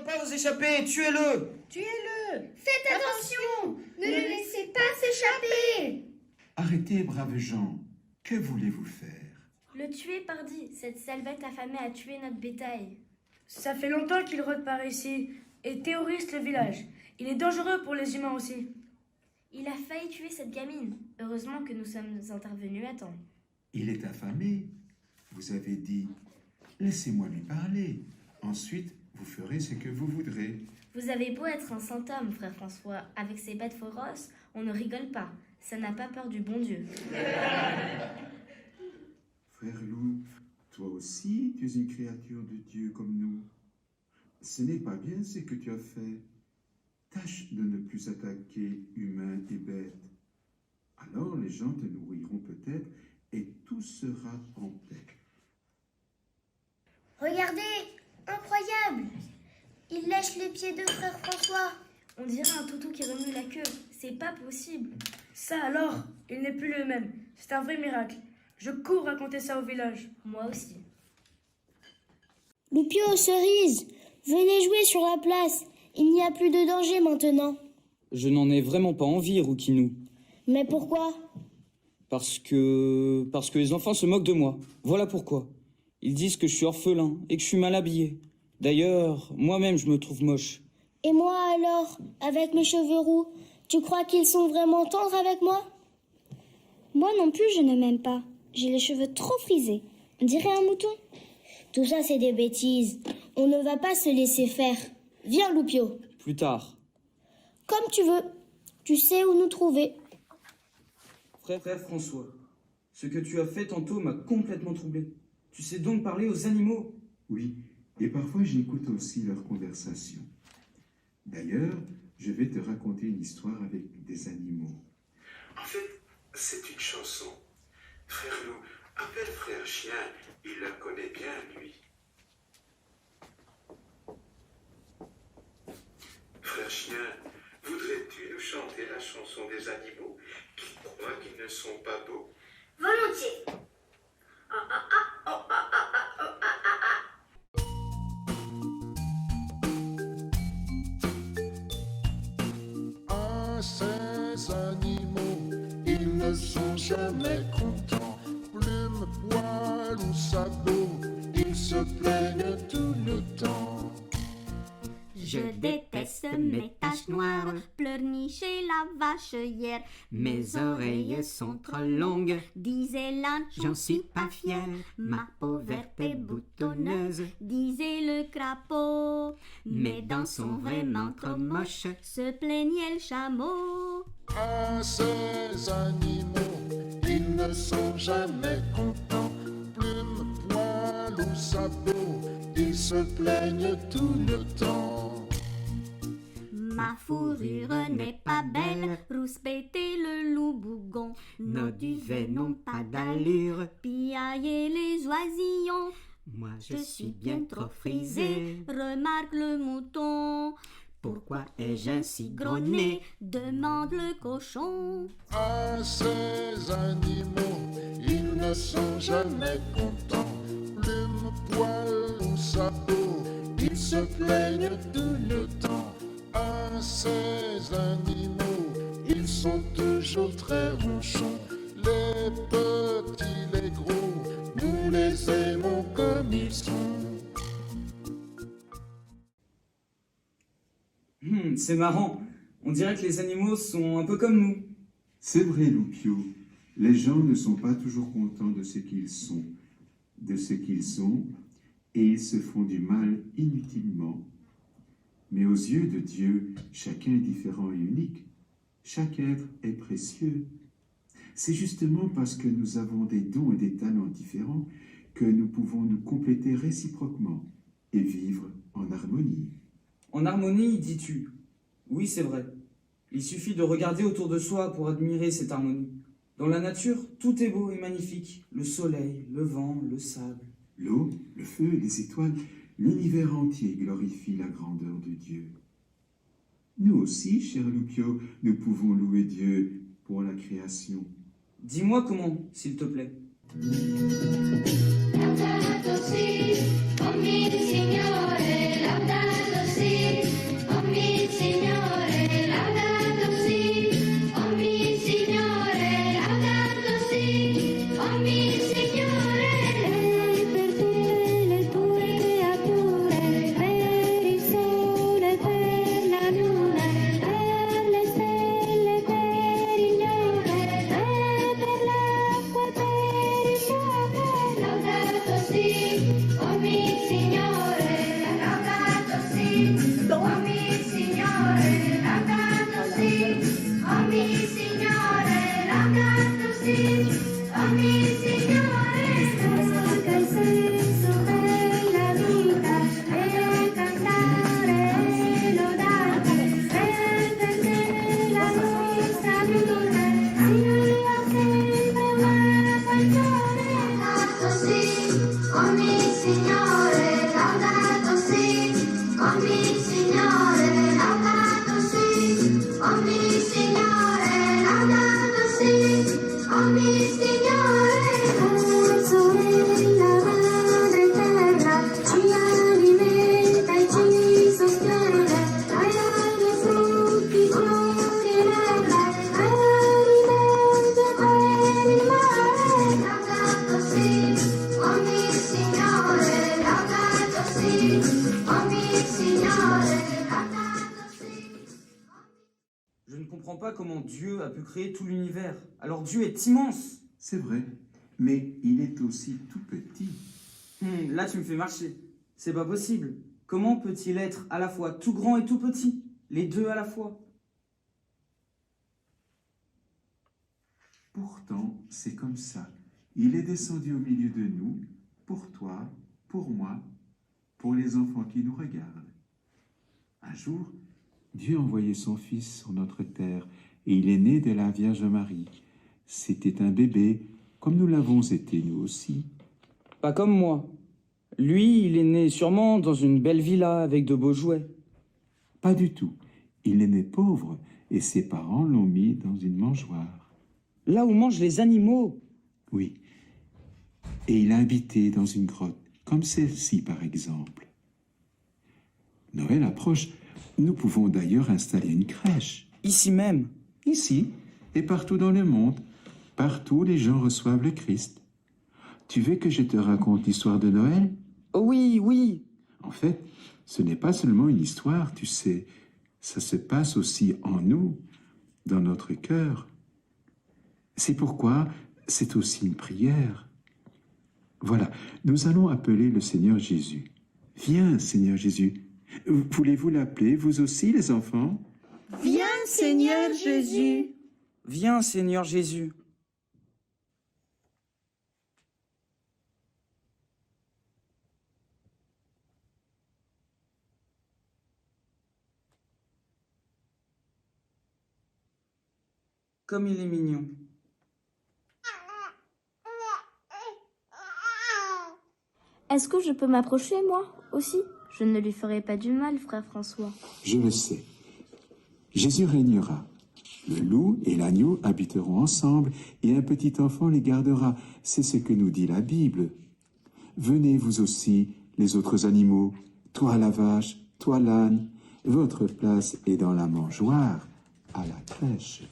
pas vous échapper, tuez-le! Tuez-le! Faites attention! Ne le laissez pas s'échapper! Arrêtez, braves gens. Que voulez-vous faire? Le tuer, pardi. Cette salvette affamée a tué notre bétail. Ça fait longtemps qu'il rôde par ici et terrorise le village. Il est dangereux pour les humains aussi. Il a failli tuer cette gamine. Heureusement que nous sommes intervenus à temps. Il est affamé. Vous avez dit, laissez-moi lui parler. Ensuite, vous ferez ce que vous voudrez. Vous avez beau être un saint homme, frère François, avec ces bêtes féroces, on ne rigole pas. Ça n'a pas peur du bon Dieu. Frère Loup, toi aussi, tu es une créature de Dieu comme nous. Ce n'est pas bien ce que tu as fait. Tâche de ne plus attaquer humains et bêtes. Alors les gens te nourriront peut-être et tout sera en paix. Regardez! Incroyable! Il lèche les pieds de frère François. On dirait un toutou qui remue la queue. C'est pas possible. Ça alors, il n'est plus le même. C'est un vrai miracle. Je cours raconter ça au village. Moi aussi. Loupio, Cerise, venez jouer sur la place. Il n'y a plus de danger maintenant. Je n'en ai vraiment pas envie, Rouquinou. Mais pourquoi? Parce que les enfants se moquent de moi. Voilà pourquoi. Ils disent que je suis orphelin et que je suis mal habillé. D'ailleurs, moi-même, je me trouve moche. Et moi alors, avec mes cheveux roux, tu crois qu'ils sont vraiment tendres avec moi? Moi non plus, je ne m'aime pas. J'ai les cheveux trop frisés. On dirait un mouton. Tout ça, c'est des bêtises. On ne va pas se laisser faire. Viens, Loupio. Plus tard. Comme tu veux. Tu sais où nous trouver. Frère François, ce que tu as fait tantôt m'a complètement troublé. Tu sais donc parler aux animaux? Oui, et parfois j'écoute aussi leurs conversations. D'ailleurs, je vais te raconter une histoire avec des animaux. En fait, c'est une chanson. Frère Loup, appelle frère Chien, il la connaît bien, lui. Frère Chien, voudrais-tu nous chanter la chanson des animaux qui croient qu'ils ne sont pas beaux? Volontiers. Ces animaux, ils ne sont jamais contents. Plumes, poils ou sabots, ils se plaignent tout le temps. Je déteste mes taches noires, pleurnicher la vache hier. Mes oreilles sont trop longues, disait l'âne, j'en suis pas fière. Ma peau verte et boutonneuse, disait le crapaud. Mes dents sont vraiment trop moches, se plaignait le chameau. Ah, ces animaux, ils ne sont jamais contents. Plumes, poils ou sabots, ils se plaignent tout le temps. Ma fourrure n'est pas belle, rouspéter le loup bougon. Nos duvets n'ont pas d'allure, piailler les oisillons. Moi je suis bien trop frisé, remarque le mouton. Pourquoi ai-je un si gros nez, demande le cochon. Ah, ces animaux, ils ne sont jamais contents. Plumes, poils ou sabots, ils se plaignent tout le temps. Ah, ces animaux, ils sont toujours très ronchons. Les petits, les gros, nous les aimons comme ils sont. C'est marrant. On dirait que les animaux sont un peu comme nous. C'est vrai, Loupio. Les gens ne sont pas toujours contents de ce qu'ils sont, et ils se font du mal inutilement. Mais aux yeux de Dieu, chacun est différent et unique. Chaque être est précieux. C'est justement parce que nous avons des dons et des talents différents que nous pouvons nous compléter réciproquement et vivre en harmonie. En harmonie, dis-tu? Oui, c'est vrai. Il suffit de regarder autour de soi pour admirer cette harmonie. Dans la nature, tout est beau et magnifique. Le soleil, le vent, le sable. L'eau, le feu, les étoiles, l'univers entier glorifie la grandeur de Dieu. Nous aussi, cher Loupio, nous pouvons louer Dieu pour la création. Dis-moi comment, s'il te plaît. Laudato si, omni Signore, laudato si. Je ne comprends pas comment Dieu a pu créer tout l'univers. Alors Dieu est immense. C'est vrai, mais il est aussi tout petit. Là, tu me fais marcher. C'est pas possible. Comment peut-il être à la fois tout grand et tout petit? Les deux à la fois. Pourtant, c'est comme ça. Il est descendu au milieu de nous, pour toi, pour moi, pour les enfants qui nous regardent. Un jour, Dieu a envoyé son Fils sur notre terre, et il est né de la Vierge Marie. C'était un bébé, comme nous l'avons été nous aussi. Pas comme moi. Lui, il est né sûrement dans une belle villa avec de beaux jouets. Pas du tout. Il est né pauvre, et ses parents l'ont mis dans une mangeoire. Là où mangent les animaux. Oui. Et il a habité dans une grotte, comme celle-ci par exemple. Noël approche. Nous pouvons d'ailleurs installer une crèche. Ici même. Ici et partout dans le monde. Partout, les gens reçoivent le Christ. Tu veux que je te raconte l'histoire de Noël? Oh oui, oui. En fait, ce n'est pas seulement une histoire, tu sais. Ça se passe aussi en nous, dans notre cœur. C'est pourquoi c'est aussi une prière. Voilà, nous allons appeler le Seigneur Jésus. Viens, Seigneur Jésus. Voulez-vous l'appeler, vous aussi, les enfants? Viens, Seigneur Jésus. Viens, Seigneur Jésus. Comme il est mignon. Est-ce que je peux m'approcher, moi, aussi? Je ne lui ferai pas du mal, frère François. Je le sais. Jésus régnera. Le loup et l'agneau habiteront ensemble et un petit enfant les gardera. C'est ce que nous dit la Bible. Venez vous aussi, les autres animaux, toi la vache, toi l'âne. Votre place est dans la mangeoire, à la crèche.